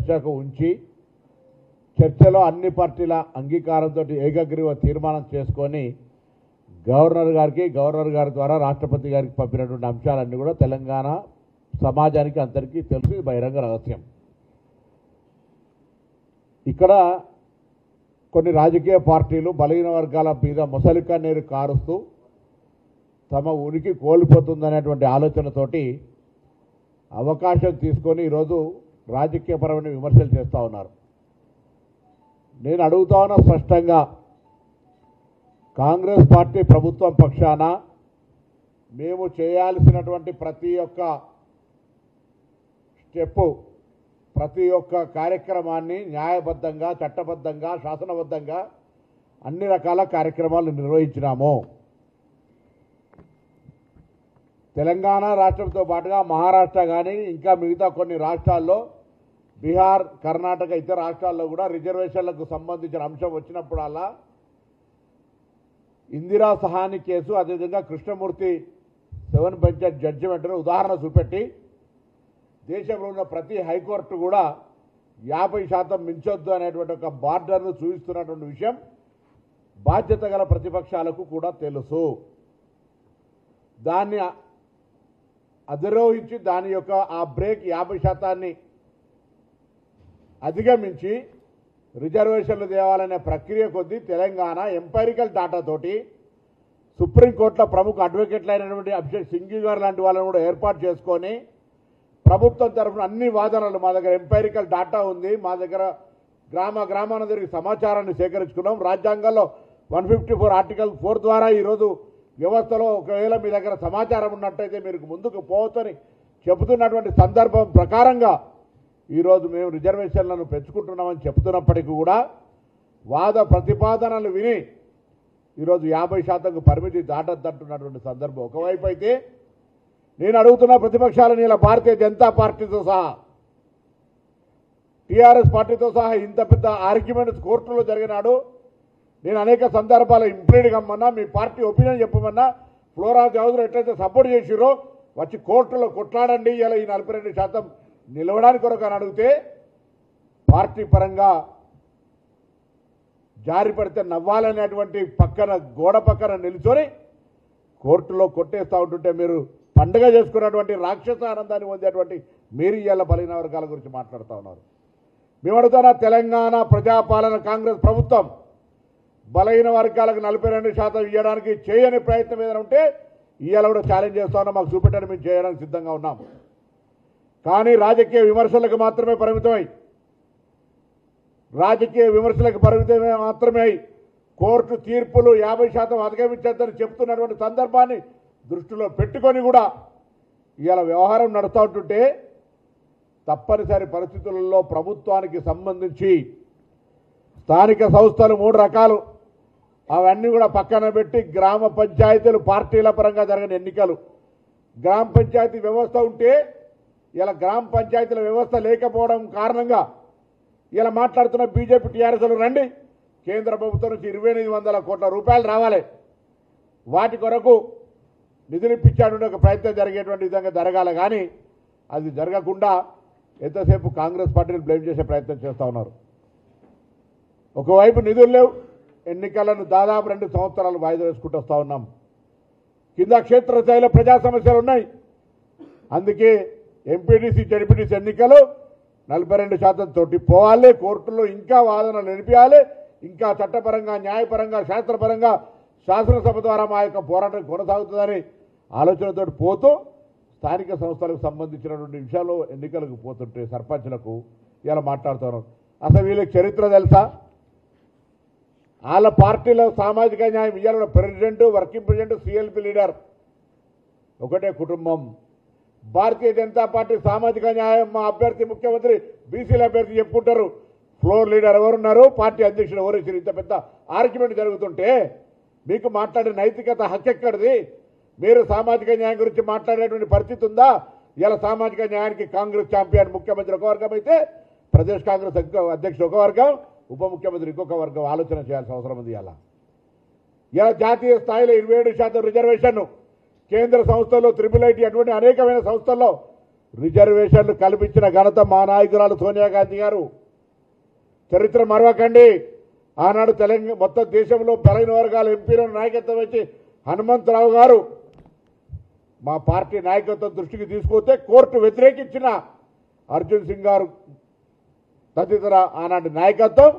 చర్చకు ఉంచి చర్చలో అన్ని పార్టీల అంగీకారంతో ఏకగ్రీవ తీర్మానం చేసుకొని గవర్నర్ గారి ద్వారా రాష్ట్రపతి గారికి పంపినటువంటి అంశాలన్నీ కూడా తెలంగాణ సమాజానికి అందరికీ తెలుసు, ఇది బహిరంగ రహస్యం. ఇక్కడ కొన్ని రాజకీయ పార్టీలు బలహీన వర్గాల మీద మొసలిక నీరు కారుస్తూ తమ ఉనికి కోల్పోతుందనేటువంటి ఆలోచనతోటి అవకాశం తీసుకొని ఈరోజు రాజకీయపరమైన విమర్శలు చేస్తూ ఉన్నారు. నేను అడుగుతా ఉన్నా స్పష్టంగా, కాంగ్రెస్ పార్టీ ప్రభుత్వం పక్షాన మేము చేయాల్సినటువంటి ప్రతి ఒక్క స్టెప్పు, ప్రతి ఒక్క కార్యక్రమాన్ని న్యాయబద్ధంగా, చట్టబద్ధంగా, శాసనబద్ధంగా అన్ని రకాల కార్యక్రమాలు నిర్వహించినాము. తెలంగాణ రాష్ట్రంతో పాటుగా మహారాష్ట్ర కానీ ఇంకా మిగతా కొన్ని రాష్ట్రాల్లో, బీహార్, కర్ణాటక ఇతర రాష్ట్రాల్లో కూడా రిజర్వేషన్లకు సంబంధించిన అంశం వచ్చినప్పుడల్లా ఇందిరా సహాని కేసు, అదేవిధంగా కృష్ణమూర్తి 7 బెంచ్ జడ్జిమెంట్ను ఉదాహరణ చూపెట్టి దేశంలో ఉన్న ప్రతి హైకోర్టు కూడా 50% మించొద్దు అనేటువంటి ఒక బార్డర్ను చూపిస్తున్నటువంటి విషయం బాధ్యత గల ప్రతిపక్షాలకు కూడా తెలుసు. దాన్ని అధిరోహించి దాని యొక్క ఆ బ్రేక్ 50% అధిగమించి రిజర్వేషన్లు తేవాలనే ప్రక్రియ కొద్దీ తెలంగాణ ఎంపైరికల్ డాటాతోటి సుప్రీంకోర్టులో ప్రముఖ అడ్వకేట్లు అయినటువంటి అభిషేక్ సింఘ్వి గారు లాంటి వాళ్ళని కూడా ఏర్పాటు చేసుకొని ప్రభుత్వం తరఫున అన్ని వాదనలు, మా దగ్గర ఎంపైరికల్ డాటా ఉంది, మా దగ్గర గ్రామాన తిరిగి సమాచారాన్ని సేకరించుకున్నాం, రాజ్యాంగంలో 154 ఆర్టికల్ 4 ద్వారా ఈరోజు వ్యవస్థలో ఒకవేళ మీ దగ్గర సమాచారం ఉన్నట్టయితే మీరు ముందుకు పోవచ్చని చెబుతున్నటువంటి సందర్భం ప్రకారంగా ఈరోజు మేము రిజర్వేషన్లను పెంచుకుంటున్నామని చెప్తున్నప్పటికీ కూడా వాద ప్రతిపాదనలు విని ఈరోజు 50%కు పరిమితి దాటద్దంటున్నటువంటి సందర్భం ఒకవైపు అయితే, నేను అడుగుతున్న ప్రతిపక్షాలను ఇలా భారతీయ జనతా పార్టీతో సహా, టీఆర్ఎస్ పార్టీతో సహా ఇంత పెద్ద ఆర్గ్యుమెంట్స్ కోర్టులో జరిగినాడు. నేను అనేక సందర్భాలు ఇంప్లీడ్ కమ్మన్నా, మీ పార్టీ ఒపీనియన్ చెప్పమన్నా, ఫ్లోరా చౌదరి ఎట్లయితే సపోర్ట్ చేసిరో వచ్చి కోర్టులో కొట్లాడండి, ఇలా ఈ 42% నిలవడానికి కొరకు అని అడిగితే పార్టీ పరంగా జారి పడితే నవ్వాలనేటువంటి పక్కన గోడ పక్కన నిల్చొని కోర్టులో కొట్టేస్తూ ఉంటుంటే మీరు పండుగ చేసుకున్నటువంటి రాక్షస ఆనందాన్ని పొందేటువంటి మీరు ఇవాళ బలహీన వర్గాల గురించి మాట్లాడుతూ ఉన్నారు. మేము అడుగుతున్న తెలంగాణ ప్రజాపాలన కాంగ్రెస్ ప్రభుత్వం బలహీన వర్గాలకు 42% ఇవ్వడానికి చేయని ప్రయత్నం ఏదైనా ఉంటే ఇవాళ కూడా ఛాలెంజ్ చేస్తా ఉన్నాం, మాకు చూపెట్టని మేము చేయడానికి సిద్ధంగా ఉన్నాం. కానీ రాజకీయ విమర్శలకు మాత్రమే పరిమితమై కోర్టు తీర్పులు 50% అధిగమించద్దని చెప్తున్నటువంటి సందర్భాన్ని దృష్టిలో పెట్టుకొని కూడా ఇవాళ వ్యవహారం నడుస్తూ ఉంటుంటే తప్పనిసరి పరిస్థితులలో ప్రభుత్వానికి సంబంధించి స్థానిక సంస్థలు 3 రకాలు, అవన్నీ కూడా పక్కన పెట్టి గ్రామ పంచాయతీలు పార్టీల పరంగా జరిగిన ఎన్నికలు, గ్రామ పంచాయతీ వ్యవస్థ ఉంటే ఇలా గ్రామ పంచాయతీల వ్యవస్థ లేకపోవడం కారణంగా ఇలా మాట్లాడుతున్న బీజేపీ టీఆర్ఎస్లు రండి, కేంద్ర ప్రభుత్వం నుంచి 2800 కోట్ల రూపాయలు రావాలి, వాటి కొరకు నిధులు ఇప్పించాడు ఒక ప్రయత్నం జరిగేటువంటి విధంగా జరగాలి. కానీ అది జరగకుండా ఎంతసేపు కాంగ్రెస్ పార్టీని బ్లేమ్ చేసే ప్రయత్నం చేస్తూ ఉన్నారు. ఒకవైపు నిధులు లేవు, ఎన్నికలను దాదాపు 2 సంవత్సరాలు వాయిదా వేసుకుంటూ వస్తూ ఉన్నాం. కింద క్షేత్రస్థాయిలో ప్రజా సమస్యలు ఉన్నాయి. అందుకే ఎంపీటీసీ జడ్పీటీసీ ఎన్నికలు 42% తోటి పోవాలి, కోర్టులో ఇంకా వాదనలు నడిపించాలి, ఇంకా చట్టపరంగా, న్యాయపరంగా, శాస్త్రపరంగా శాసనసభ ద్వారా మా యొక్క పోరాటం కొనసాగుతుందని ఆలోచనతో పోతూ స్థానిక సంస్థలకు సంబంధించినటువంటి విషయాల్లో ఎన్నికలకు పోతుంటే సర్పంచ్లకు ఇలా మాట్లాడుతున్నారు. అసలు వీళ్ళకి చరిత్ర తెలుసా? వాళ్ళ పార్టీలో సామాజిక న్యాయం ఇవాళ president, working president, CLP leader ఒకటే కుటుంబం. భారతీయ జనతా పార్టీ సామాజిక న్యాయం మా అభ్యర్థి ముఖ్యమంత్రి బీసీల అభ్యర్థి చెప్పుకుంటారు, ఫ్లోర్ లీడర్ ఎవరున్నారు, పార్టీ అధ్యక్షుడు ఎవరు ఇచ్చారు. ఇంత పెద్ద ఆర్గ్యుమెంట్ జరుగుతుంటే మీకు మాట్లాడే నైతికత హక్కెక్కడిది? మీరు సామాజిక న్యాయం గురించి మాట్లాడేటువంటి పరిస్థితి ఉందా? ఇలా సామాజిక న్యాయానికి కాంగ్రెస్ ఛాంపియన్ ముఖ్యమంత్రి ఒక వర్గం అయితే ప్రదేశ్ కాంగ్రెస్ అధ్యక్షుడు ఒక వర్గం, ఉప ముఖ్యమంత్రి ఇంకొక వర్గం ఆలోచన చేయాల్సిన అవసరం ఉంది. ఇలా జాతీయ స్థాయిలో 27% రిజర్వేషన్, కేంద్ర సంస్థల్లో IIIT అటువంటి అనేకమైన సంస్థల్లో రిజర్వేషన్లు కల్పించిన ఘనత మా నాయకురాలు సోనియా గాంధీ గారు. చరిత్ర మరవకండి. ఆనాడు తెలంగాణ మొత్తం దేశంలో బలైన వర్గాల ఎంపీలను నాయకత్వం వచ్చి హనుమంతరావు గారు మా పార్టీ నాయకత్వం దృష్టికి తీసుకొస్తే కోర్టు వ్యతిరేకించిన అర్జున్ సింగ్ గారు తదితర ఆనాటి నాయకత్వం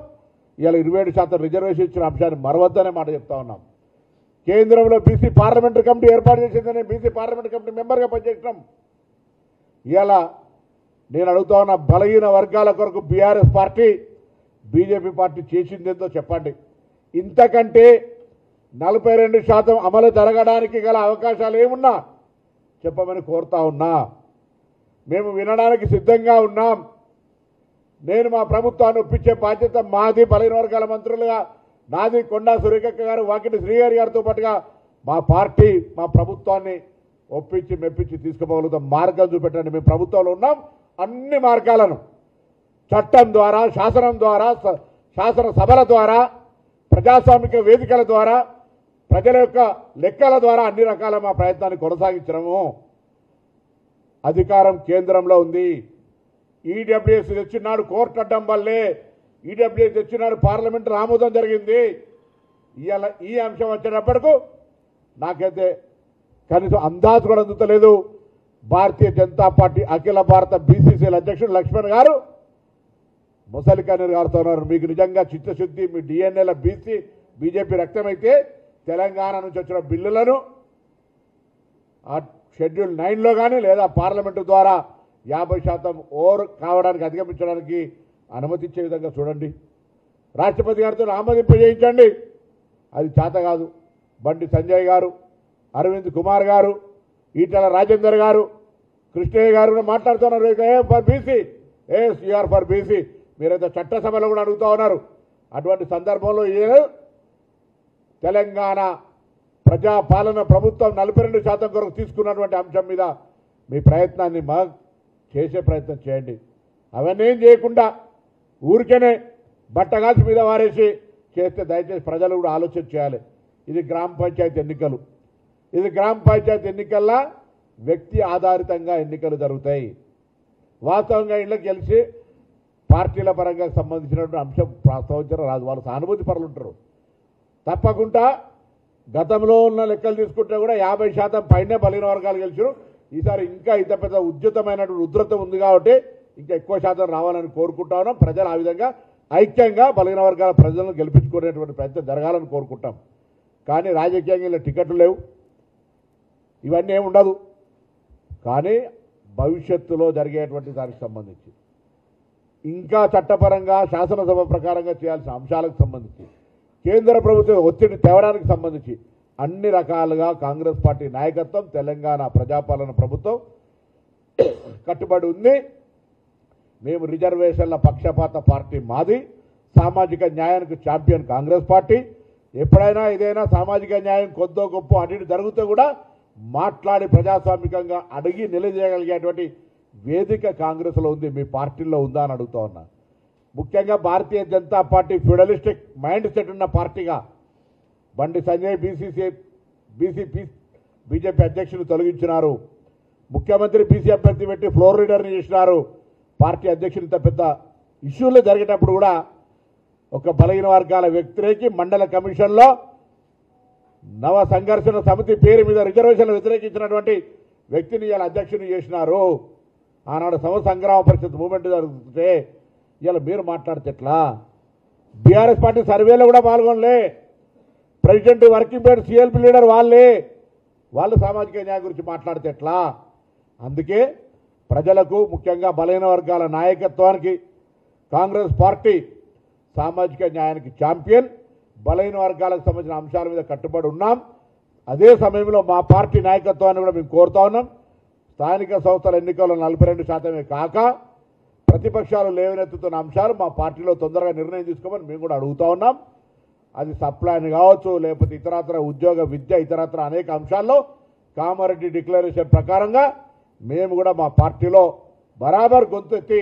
ఇవాళ 27% రిజర్వేషన్ ఇచ్చిన అంశాన్ని మరవద్దనే మాట చెప్తా ఉన్నాం. కేంద్రంలో బీసీ పార్లమెంటరీ కమిటీ ఏర్పాటు చేసిందని బీసీ పార్లమెంటరీ కమిటీ మెంబర్గా పనిచేసినాం. ఇవాళ నేను అడుగుతా ఉన్న బలహీన వర్గాల కొరకు బీఆర్ఎస్ పార్టీ బీజేపీ పార్టీ చేసిందేందో చెప్పండి. ఇంతకంటే 42% అమలు జరగడానికి గల అవకాశాలు ఏమున్నా చెప్పమని కోరుతా ఉన్నా. మేము వినడానికి సిద్ధంగా ఉన్నాం. నేను మా ప్రభుత్వాన్ని ఒప్పించే బాధ్యత మాది. బలహీన వర్గాల మంత్రులుగా నాది, కొండా సురేఖక్క గారు, వాకిటి శ్రీగారి గారితో పాటుగా మా పార్టీ మా ప్రభుత్వాన్ని ఒప్పించి మెప్పించి తీసుకుపోగలుగుతాం. మార్గం చూపెట్టండి. మేము ప్రభుత్వంలో ఉన్నాం. అన్ని మార్గాలను చట్టం ద్వారా, శాసనం ద్వారా, శాసనసభల ద్వారా, ప్రజాస్వామిక వేదికల ద్వారా, ప్రజల యొక్క లెక్కల ద్వారా అన్ని రకాల మా ప్రయత్నాన్ని కొనసాగించడము. అధికారం కేంద్రంలో ఉంది. ఈడబ్ల్యూఎస్ తెచ్చినాడు కోర్టు అడ్డం వల్లే. ఈడబ్ల్యూఎస్ తెచ్చినాడు పార్లమెంటు ఆమోదం జరిగింది. ఇవాళ ఈ అంశం వచ్చేటప్పటికు నాకైతే కనీసం అందాజు కూడా అందుతలేదు. భారతీయ జనతా పార్టీ అఖిల భారత బీసీసీఎల్ అధ్యక్షుడు లక్ష్మణ్ గారు ముసలి కన్నీరు గారుతో ఉన్నారు. మీకు నిజంగా చిత్తశుద్ధి, మీ డిఎన్ఏల బీజేపీ రక్తమైతే తెలంగాణ నుంచి వచ్చిన బిల్లులను ఆ షెడ్యూల్ 9లో కానీ లేదా పార్లమెంటు ద్వారా 50% ఓవర్ కావడానికి అధిగమించడానికి అనుమతించే విధంగా చూడండి. రాష్ట్రపతి గారితో ఆమోదింపజేయించండి. అది చేత కాదు. బండి సంజయ్ గారు, అరవింద్ కుమార్ గారు, ఈటల రాజేందర్ గారు, కృష్ణయ్య గారు కూడా మాట్లాడుతున్నారు. For BC, yes you're for BC. మీరైతే చట్టసభలో కూడా అడుగుతూ ఉన్నారు. అటువంటి సందర్భంలో తెలంగాణ ప్రజాపాలన ప్రభుత్వం 42% కొరకు తీసుకున్నటువంటి అంశం మీద మీ ప్రయత్నాన్ని చేసే ప్రయత్నం చేయండి. అవన్నీ ఏం చేయకుండా ఊరికేనే బట్టగాల్చి మీద వారేసి చేస్తే దయచేసి ప్రజలు కూడా ఆలోచన చేయాలి. ఇది గ్రామ పంచాయతీ ఎన్నికలు. ఇది గ్రామ పంచాయతీ ఎన్నికల్లో వ్యక్తి ఆధారితంగా ఎన్నికలు జరుగుతాయి. వాస్తవంగా ఇళ్ళకి గెలిచి పార్టీల పరంగా సంబంధించినటువంటి అంశం ప్రస్తావించడం రాదు. వాళ్ళు సానుభూతి పరులు ఉంటారు. తప్పకుండా గతంలో ఉన్న లెక్కలు తీసుకుంటే కూడా 50% పైనే బలహీన వర్గాలు గెలిచారు. ఈసారి ఇంకా ఇంత పెద్ద ఉద్యతమైనటువంటి ఉధృతం ఉంది కాబట్టి ఇంకా ఎక్కువ శాతం రావాలని కోరుకుంటా ఉన్నాం. ప్రజలు ఆ విధంగా ఐక్యంగా బలహీన వర్గాల ప్రజలను గెలిపించుకునేటువంటి ప్రయత్నం జరగాలని కోరుకుంటాం. కానీ రాజకీయంగా ఇలా టికెట్లు లేవు, ఇవన్నీ ఏమి ఉండదు. కానీ భవిష్యత్తులో జరిగేటువంటి దానికి సంబంధించి ఇంకా చట్టపరంగా శాసనసభ ప్రకారంగా చేయాల్సిన అంశాలకు సంబంధించి కేంద్ర ప్రభుత్వం ఒత్తిడి తేవడానికి సంబంధించి అన్ని రకాలుగా కాంగ్రెస్ పార్టీ నాయకత్వం, తెలంగాణ ప్రజాపాలన ప్రభుత్వం కట్టుబడి ఉంది. మేము రిజర్వేషన్ల పక్షపాత పార్టీ మాది. సామాజిక న్యాయానికి ఛాంపియన్ కాంగ్రెస్ పార్టీ. ఎప్పుడైనా ఏదైనా సామాజిక న్యాయం కొద్దో గొప్ప అటు జరిగితే కూడా మాట్లాడి ప్రజాస్వామికంగా అడిగి నిలదీయగలిగేటువంటి వేదిక కాంగ్రెస్లో ఉంది. మీ పార్టీలో ఉందా అని అడుగుతా ఉన్నా. ముఖ్యంగా Bharatiya Janata party feudalistic mind set ఉన్న పార్టీగా బండి సంజయ్ బీజేపీ అధ్యక్షులు తొలగించినారు. ముఖ్యమంత్రి బీసీ అభ్యర్థి పెట్టి ఫ్లోర్ లీడర్ని చేసినారు. పార్టీ అధ్యక్షులు ఇంత పెద్ద ఇష్యూలు జరిగేటప్పుడు కూడా ఒక బలహీన వర్గాల వ్యతిరేకి మండల కమిషన్లో నవ సంఘర్షణ సమితి పేరు మీద రిజర్వేషన్లు వ్యతిరేకించినటువంటి వ్యక్తిని ఇలా అధ్యక్షుని చేసినారు. ఆనాడు సంగ్రామ పరిషత్ మూవ్మెంట్ జరుగుతుంటే ఇలా మీరు మాట్లాడితే ఎట్లా? బీఆర్ఎస్ పార్టీ సర్వేలో కూడా పాల్గొనలే. President, working president, CLP leader వాళ్ళు సామాజిక న్యాయం గురించి మాట్లాడితే ఎట్లా? అందుకే ప్రజలకు, ముఖ్యంగా బలహీన వర్గాల నాయకత్వానికి కాంగ్రెస్ పార్టీ సామాజిక న్యాయానికి ఛాంపియన్. బలహీన వర్గాలకు సంబంధించిన అంశాల మీద కట్టుబడి ఉన్నాం. అదే సమయంలో మా పార్టీ నాయకత్వాన్ని కూడా మేము కోరుతా ఉన్నాం. స్థానిక సంస్థల ఎన్నికల్లో 42% కాక ప్రతిపక్షాలు లేవనెత్తుతున్న అంశాలు మా పార్టీలో తొందరగా నిర్ణయం తీసుకోమని మేము కూడా అడుగుతా ఉన్నాం. అది సప్లైని కావచ్చు, లేకపోతే ఇతరత్ర ఉద్యోగ, విద్య, ఇతరత్ర అనేక అంశాల్లో కామారెడ్డి డిక్లరేషన్ ప్రకారంగా మేము కూడా మా పార్టీలో బరాబర్ గొంతెత్తి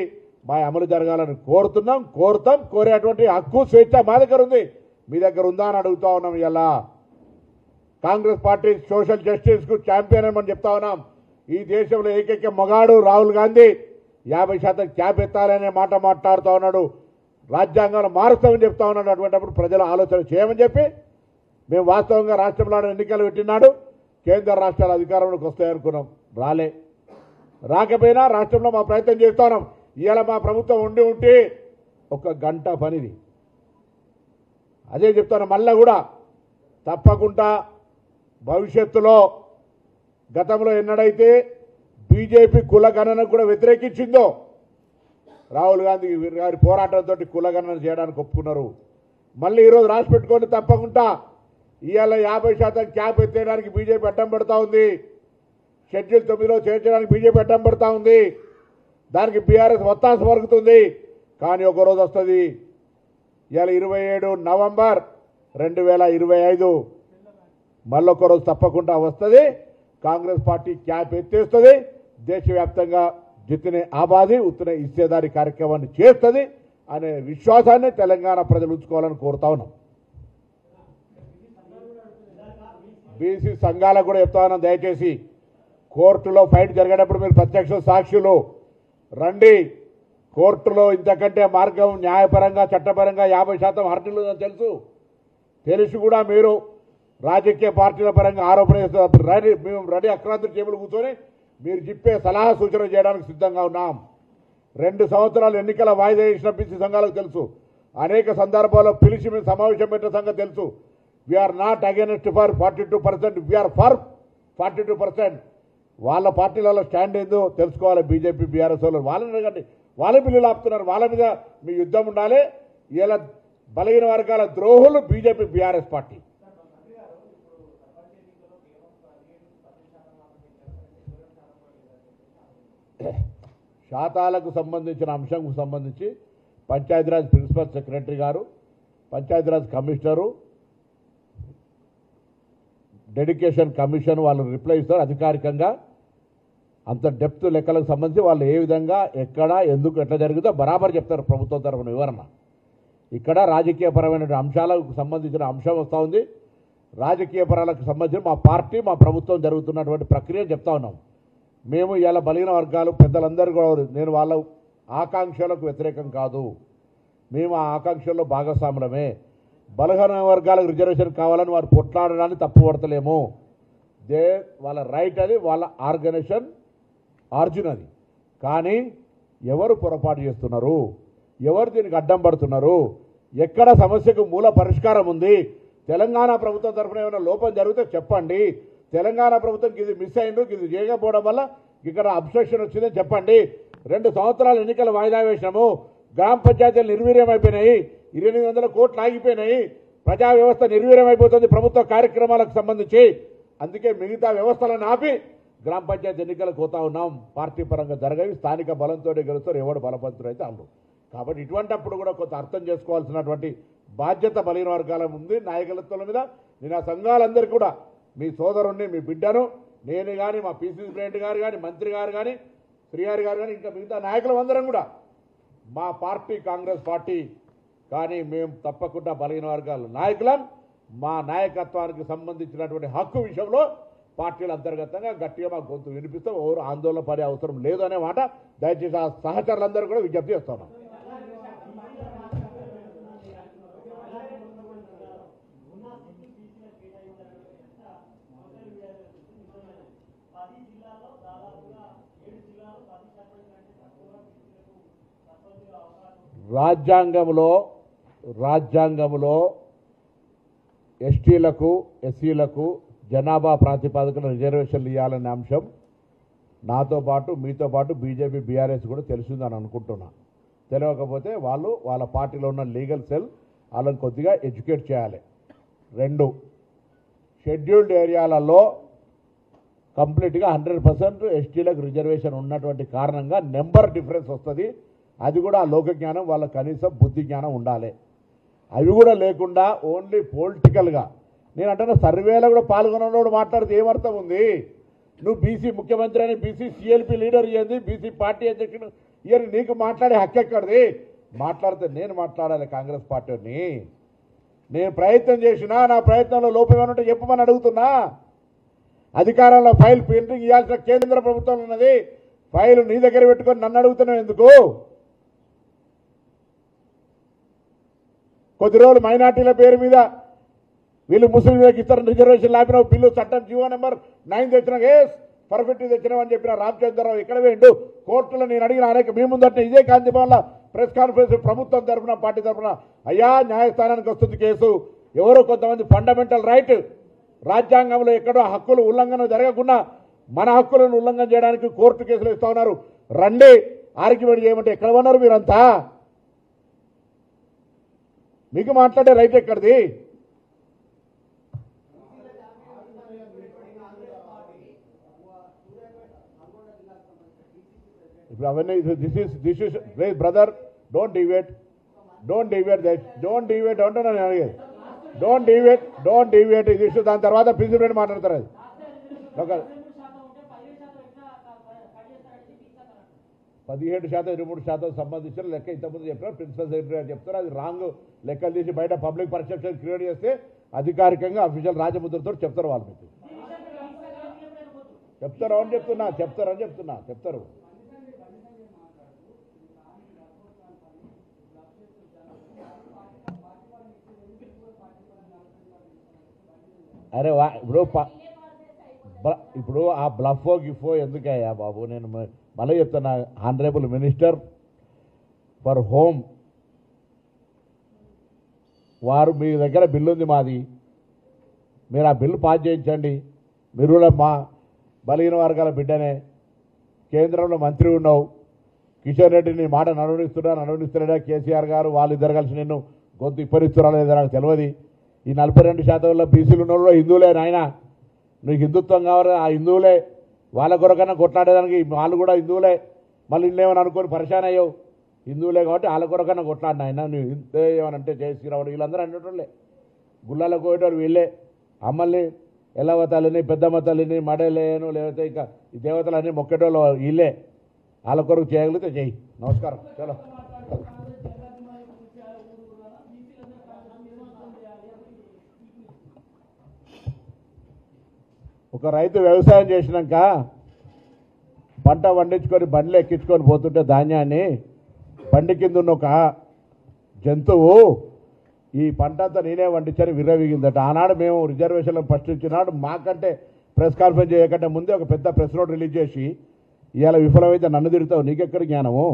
మా అమలు జరగాలని కోరుతాం. కోరేటువంటి హక్కు, స్వేచ్ఛ మా దగ్గర ఉంది. మీ దగ్గర ఉందా అని అడుగుతా ఉన్నాం. ఇలా కాంగ్రెస్ పార్టీ సోషల్ జస్టిస్కు ఛాంపియన్ అని మనం చెప్తా ఉన్నాం. ఈ దేశంలో ఏకైక మగాడు రాహుల్ గాంధీ 50% క్యాప్ ఎత్తాలనే మాట మాట్లాడుతూ ఉన్నాడు. రాజ్యాంగాన్ని మారుస్తామని చెప్తా ఉన్నాడు. అటువంటిప్పుడు ప్రజలు ఆలోచన చేయమని చెప్పి మేము వాస్తవంగా రాష్ట్రంలో ఎన్నికలు పెట్టినాడు. కేంద్ర రాష్ట్రాల అధికారంలోకి వస్తాయనుకున్నాం, రాలే. రాకపోయినా రాష్ట్రంలో మా ప్రయత్నం చేస్తా ఉన్నాం. ఇవాళ మా ప్రభుత్వం ఉంటే 1 గంట పనిది. అదే చెప్తాను, మళ్ళా కూడా తప్పకుండా భవిష్యత్తులో గతంలో ఎన్నడైతే బీజేపీ కులగణనకు కూడా వ్యతిరేకించిందో, రాహుల్ గాంధీ గారి పోరాటంతో కులగణన చేయడానికి ఒప్పుకున్నారు. మళ్ళీ ఈరోజు రాసి పెట్టుకొని తప్పకుండా ఇవాళ 50% క్యాప్ ఎత్తేయడానికి బీజేపీ అడ్డం పడుతూ ఉంది. షెడ్యూల్ 9లో చేర్చడానికి బీజేపీ అడ్డం పడుతూ ఉంది. దానికి బీఆర్ఎస్ ఒత్తాస పలుకుతుంది. కానీ ఒకరోజు వస్తుంది, ఇవాళ 27 నవంబర్ 2025 మళ్ళొక రోజు తప్పకుండా వస్తుంది. కాంగ్రెస్ పార్టీ క్యాప్ ఎత్తేస్తుంది. దేశవ్యాప్తంగా జితనే ఆబాది ఉత్తనే ఇచ్చేదారి కార్యక్రమాన్ని చేస్తుంది అనే విశ్వాసాన్ని తెలంగాణ ప్రజలు ఉంచుకోవాలని కోరుతా ఉన్నాం. బీసీ సంఘాలకు కూడా చెప్తా ఉన్నాం, దయచేసి కోర్టులో ఫైట్ జరిగేటప్పుడు మీరు ప్రత్యక్ష సాక్షులు రండి. కోర్టులో ఇంతకంటే మార్గం న్యాయపరంగా చట్టపరంగా 50% హర్డీలు తెలిసి కూడా మీరు రాజకీయ పార్టీల పరంగా ఆరోపణ చేస్తారు. మేము రెడీ అక్రాంతి టేబుల్ కూర్చొని మీరు చెప్పే సలహా సూచన చేయడానికి సిద్ధంగా ఉన్నాం. 2 సంవత్సరాలు ఎన్నికల వాయిదా వేసిన బీసీ సంఘాలకు తెలుసు. అనేక సందర్భాల్లో పిలిచి మేము సమావేశం పెట్టిన సంగతి తెలుసు. We're not against for 42%, we're for 42%. వాళ్ళ పార్టీలలో స్టాండ్ ఏందో తెలుసుకోవాలి. బీజేపీ బీఆర్ఎస్ వాళ్ళు వాళ్ళని అడగండి. వాళ్ళ బిల్లులు ఆపుతున్నారు. వాళ్ళ మీద మీ యుద్ధం ఉండాలి. ఇలా బలహీన వర్గాల ద్రోహులు బీజేపీ బీఆర్ఎస్ పార్టీ. శాతాలకు సంబంధించిన అంశంకు సంబంధించి పంచాయతీరాజ్ ప్రిన్సిపల్ సెక్రటరీ గారు, పంచాయతీరాజ్ కమిషనరు, డెడికేషన్ కమిషన్ వాళ్ళు రిప్లై ఇస్తారు అధికారికంగా. అంత డెప్త్ లెక్కలకు సంబంధించి వాళ్ళు ఏ విధంగా ఎక్కడ ఎందుకు ఎట్లా జరుగుతుందో బరాబర్ చెప్తారు ప్రభుత్వం తరఫున వివరణ. ఇక్కడ రాజకీయపరమైన అంశాలకు సంబంధించిన అంశం వస్తూ ఉంది. రాజకీయ పరాలకు సంబంధించి మా పార్టీ మా ప్రభుత్వం జరుగుతున్నటువంటి ప్రక్రియను చెప్తా ఉన్నాం. మేము ఇలా బలహీన వర్గాలు పెద్దలందరూ కూడా, నేను వాళ్ళ ఆకాంక్షలకు వ్యతిరేకం కాదు, మేము ఆ ఆకాంక్షల్లో భాగస్వాములమే. బలహీన వర్గాలకు రిజర్వేషన్ కావాలని వారు కొట్లాడడాన్ని తప్పుపడతలేము. వాళ్ళ రైట్, అది వాళ్ళ ఆర్గనైజేషన్ ఆర్జిన్ అది. కానీ ఎవరు పొరపాటు చేస్తున్నారు, ఎవరు దీనికి అడ్డం పడుతున్నారు, ఎక్కడ సమస్యకు మూల పరిష్కారం ఉంది, తెలంగాణ ప్రభుత్వం తరఫున ఏమైనా లోపం జరిగితే చెప్పండి. తెలంగాణ ప్రభుత్వంకి ఇది మిస్ అయిందో, ఇది చేయకపోవడం వల్ల ఇక్కడ అబ్స్ట్రక్షన్ వచ్చిందని చెప్పండి. 2 సంవత్సరాలు ఎన్నికలు వాయిదా వేసినాము. గ్రామ పంచాయతీలు నిర్వీర్యం అయిపోయినాయి. 800 కోట్లు ఆగిపోయినాయి. ప్రజా వ్యవస్థ నిర్వీర్యం అయిపోతుంది ప్రభుత్వ కార్యక్రమాలకు సంబంధించి. అందుకే మిగతా వ్యవస్థలను ఆపి గ్రామ పంచాయతీ ఎన్నికలకు పోతా ఉన్నాం. పార్టీ పరంగా జరగవి, స్థానిక బలంతో గెలుస్తారు. ఎవడు బలపంతుడు అయితే వాళ్ళు. కాబట్టి ఇటువంటిప్పుడు కూడా కొంత అర్థం చేసుకోవాల్సినటువంటి బాధ్యత బలహీన వర్గాల ఉంది. నాయకత్వం మీద నేను ఆ సంఘాలందరికీ కూడా, మీ సోదరుణ్ణి, మీ బిడ్డను, నేను కానీ, మా పీసీసీ ప్రెసిడెంట్ గారు కానీ, మంత్రి గారు కానీ, శ్రీగారి గారు కానీ, ఇంకా మిగతా నాయకులందరం కూడా మా పార్టీ కాంగ్రెస్ పార్టీ. కానీ మేము తప్పకుండా బలహీన వర్గాల నాయకులం. మా నాయకత్వానికి సంబంధించినటువంటి హక్కు విషయంలో పార్టీల అంతర్గతంగా గట్టిగా మా గొంతు వినిపిస్తాం. ఎవరు ఆందోళన పడే అవసరం లేదు అనే మాట దయచేసి ఆ సహచరులందరూ కూడా విజ్ఞప్తి చేస్తున్నాం. రాజ్యాంగంలో ఎస్టీలకు, ఎస్సీలకు జనాభా ప్రాతిపదికన రిజర్వేషన్లు ఇవ్వాలనే అంశం నాతో పాటు, మీతో పాటు బీజేపీ, బీఆర్ఎస్ కూడా తెలిసిందని అనుకుంటున్నా. తెలియకపోతే వాళ్ళు వాళ్ళ పార్టీలో ఉన్న లీగల్ సెల్ వాళ్ళని కొద్దిగా ఎడ్యుకేట్ చేయాలి. 2, షెడ్యూల్డ్ ఏరియాలలో కంప్లీట్గా 100% ఎస్టీలకు రిజర్వేషన్ ఉన్నటువంటి కారణంగా నెంబర్ డిఫరెన్స్ వస్తుంది. అది కూడా లోక జ్ఞానం, వాళ్ళ కనీసం బుద్ధి జ్ఞానం ఉండాలి. అవి కూడా లేకుండా ఓన్లీ పొలిటికల్గా, నేను అంటే సర్వేలో కూడా పాల్గొన్నోడు మాట్లాడితే ఏమర్థం ఉంది? నువ్వు బీసీ ముఖ్యమంత్రి అని, బీసీ సిఎల్పి లీడర్ ఇయ్యండి, బీసీ పార్టీ అధ్యక్షుడు ఇయర్, నీకు మాట్లాడే హక్కు ఎక్కడిది? మాట్లాడితే నేను మాట్లాడాలి కాంగ్రెస్ పార్టీని. నేను ప్రయత్నం చేసినా, నా ప్రయత్నంలో లోపం ఏమంటే చెప్పమని అడుగుతున్నా. అధికారంలో ఫైల్ పెండింగ్ ఇవ్వాల్సిన కేంద్ర ప్రభుత్వం ఉన్నది. ఫైల్ నీ దగ్గర పెట్టుకొని నన్ను అడుగుతున్నావు ఎందుకు? కొద్ది రోజులు మైనార్టీల పేరు మీద వీళ్ళు ముస్లింలకు ఇతర రిజర్వేషన్ లాపిన బిల్లు చట్టం జీవో నెంబర్ 9 తెచ్చినా పర్ఫెక్ట్ తెచ్చినామని చెప్పిన రామచంద్రరావు ఎక్కడ వేయండు? కోర్టులో నేను అడిగిన అనేక మీ ముందంటే ఇదే కాంతి భవన్ల ప్రెస్ కాన్ఫరెన్స్ ప్రభుత్వం తరఫున పార్టీ తరఫున అయ్యా న్యాయస్థానానికి వస్తుంది కేసు. ఎవరో కొంతమంది ఫండమెంటల్ రైట్ రాజ్యాంగంలో ఎక్కడో హక్కులు ఉల్లంఘన జరగకుండా మన హక్కులను ఉల్లంఘన చేయడానికి కోర్టు కేసులు ఇస్తా ఉన్నారు. రండి ఆర్గ్యుమెంట్ చేయమంటే ఎక్కడ ఉన్నారు మీరంతా? మీకు మాట్లాడే రైట్ ఎక్కడిది? ఇప్పుడు అవన్నీ దిస్ ఇస్ బ్రదర్ డోంట్ డివేట్ అంటున్నా నేను అడిగేది. డోంట్ డివేట్ ఇది ఇష్యూ. దాని తర్వాత ప్రిన్సిపల్ మాట్లాడతారు. అది ఒక 17% 23% సంబంధించిన లెక్క ఇంతకుముందు చెప్పారు. ప్రిన్సిపల్ సెక్రటరీ గారు చెప్తారు. అది రాంగ్ లెక్కలు తీసి బయట పబ్లిక్ పర్సెప్షన్ క్రియేట్ చేస్తే అధికారికంగా అఫీషియల్ రాజముద్రతో చెప్తారు. వాళ్ళు మీకు చెప్తారని చెప్తారు. అరే ఇప్పుడు ఆ బ్లఫో గిఫో ఎందుకయ్యా బాబు? నేను మళ్ళీ చెప్తున్నా, ఆనరబుల్ మినిస్టర్ ఫర్ హోమ్ వారు మీ దగ్గర బిల్లు ఉంది మాది, మీరు ఆ బిల్లు పాస్ చేయించండి. మీరు కూడా మా బలహీన వర్గాల బిడ్డనే, కేంద్రంలో మంత్రి ఉన్నావు, కిషన్ రెడ్డిని మాట నడవనిస్తున్నాడా కేసీఆర్ గారు? వాళ్ళిద్దరు కలిసి నిన్ను గొంతు ఇప్పరిస్తున్నా లేదా నాకు తెలియదు. ఈ 42% బీసీలు ఉన్న వాళ్ళు హిందువులే నాయన. నువ్వు హిందుత్వం కావాలి, ఆ హిందువులే వాళ్ళ కొరకన్నా కొట్లాడేదానికి వాళ్ళు కూడా హిందువులే. మళ్ళీ ఇన్నేమని అనుకొని పరిశాన్ అయ్యావు. హిందువులే కాబట్టి వాళ్ళ కొరకన్నా కొట్లాడిన ఆయన నువ్వు ఇంతే ఏమనంటే జయశ్రీరావుడు వీళ్ళందరూ అనేటోళ్ళే. గుళ్ళలకు పోయేటోళ్ళు వీళ్ళే. అమ్మల్ని ఎల్లవ తల్లిని పెద్దమ్మ తల్లిని మడలేను లేకపోతే ఇక ఈ దేవతలన్నీ మొక్కేటోళ్ళు వీళ్ళే. వాళ్ళ కొరకు చేయగలిగితే చెయ్యి. నమస్కారం. చలో ఒక రైతు వ్యవసాయం చేసినాక పంట పండించుకొని బండ్లు ఎక్కించుకొని పోతుంటే ధాన్యాన్ని బండి కింద ఉన్న ఒక జంతువు ఈ పంట అంతా నేనే వండించని విర్రవీగిందట. ఆనాడు మేము రిజర్వేషన్లో ఫస్ట్ ఇచ్చినాడు మాకంటే ప్రెస్ కాన్ఫరెన్స్ చేయకంటే ముందే ఒక పెద్ద ప్రెస్ నోట్ రిలీజ్ చేసి ఇవాళ విఫలమైతే నన్ను తిడతావు, నీకెక్కడ జ్ఞానము?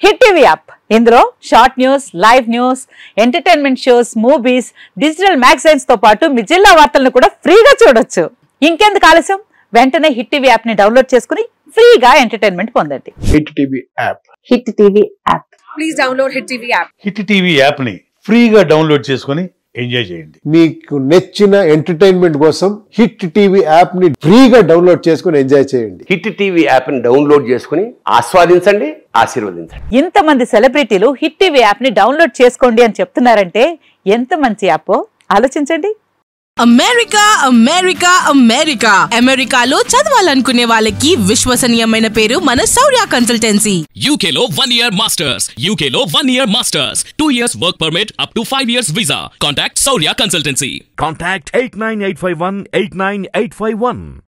హిట్ టీవీ యాప్ ఇందులో short news, live news, entertainment shows, movies, digital magazines తో పాటు మీ జిల్లా వార్తలను కూడా ఫ్రీగా చూడొచ్చు. ఇంకెందుకు ఆలస్యం? వెంటనే హిట్ టీవీ యాప్ ని డౌన్లోడ్ చేసుకుని ఫ్రీగా ఎంటర్టైన్మెంట్ పొందండి. Hit TV app. Hit TV app. Please download hit TV app. Hit TV app ని ఫ్రీగా డౌన్లోడ్ చేసుకుని ఎంజాయ్ చేయండి. మీకు నచ్చిన ఎంటర్టైన్మెంట్ కోసం హిట్ టీవీ యాప్ ని ఫ్రీగా డౌన్లోడ్ చేసుకుని ఎంజాయ్ చేయండి. హిట్ టీవీ యాప్ ని డౌన్లోడ్ చేసుకుని ఆస్వాదించండి, ఆశీర్వదించండి. ఇంతమంది సెలబ్రిటీలు హిట్ టీవీ యాప్ ని డౌన్లోడ్ చేసుకోండి అని చెప్తున్నారంటే ఎంత మంచి యాప్ ఆలోచించండి. అమెరికా అమెరికాలో చదవాలనుకునే వాళ్ళకి విశ్వసనీయమైన పేరు మన శౌర్య కన్సల్టెన్సీ. UK లో 1 year masters, UK లో 1 year masters, 2 years work permit up to 5 years visa. Contact Saurya Consultancy. Contact 89851 89851.